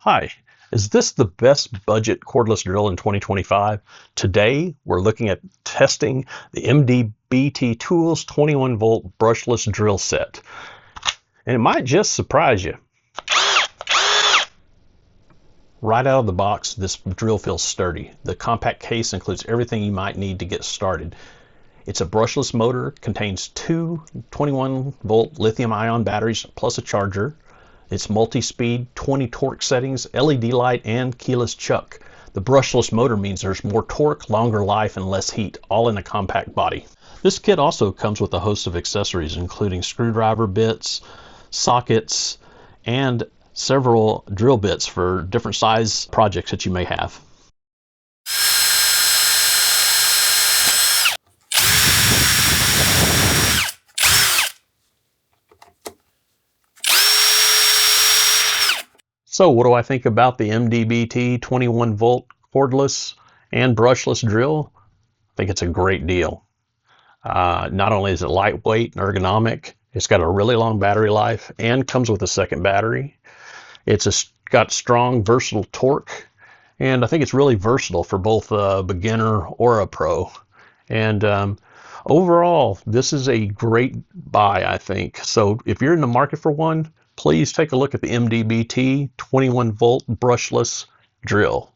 Hi, is this the best budget cordless drill in 2025? Today, we're looking at testing the MDBT Tools 21V brushless drill set. And it might just surprise you. Right out of the box, this drill feels sturdy. The compact case includes everything you might need to get started. It's a brushless motor, contains two 21V lithium-ion batteries plus a charger. It's multi-speed, 20 torque settings, LED light, and keyless chuck. The brushless motor means there's more torque, longer life, and less heat, all in a compact body. This kit also comes with a host of accessories, including screwdriver bits, sockets, and several drill bits for different size projects that you may have. So what do I think about the MDBT 21V cordless and brushless drill? I think it's a great deal. Not only is it lightweight and ergonomic, it's got a really long battery life and comes with a second battery. It's got strong, versatile torque, and I think it's really versatile for both a beginner or a pro. And overall, this is a great buy, I think. So if you're in the market for one, please take a look at the MDBT 21V brushless drill.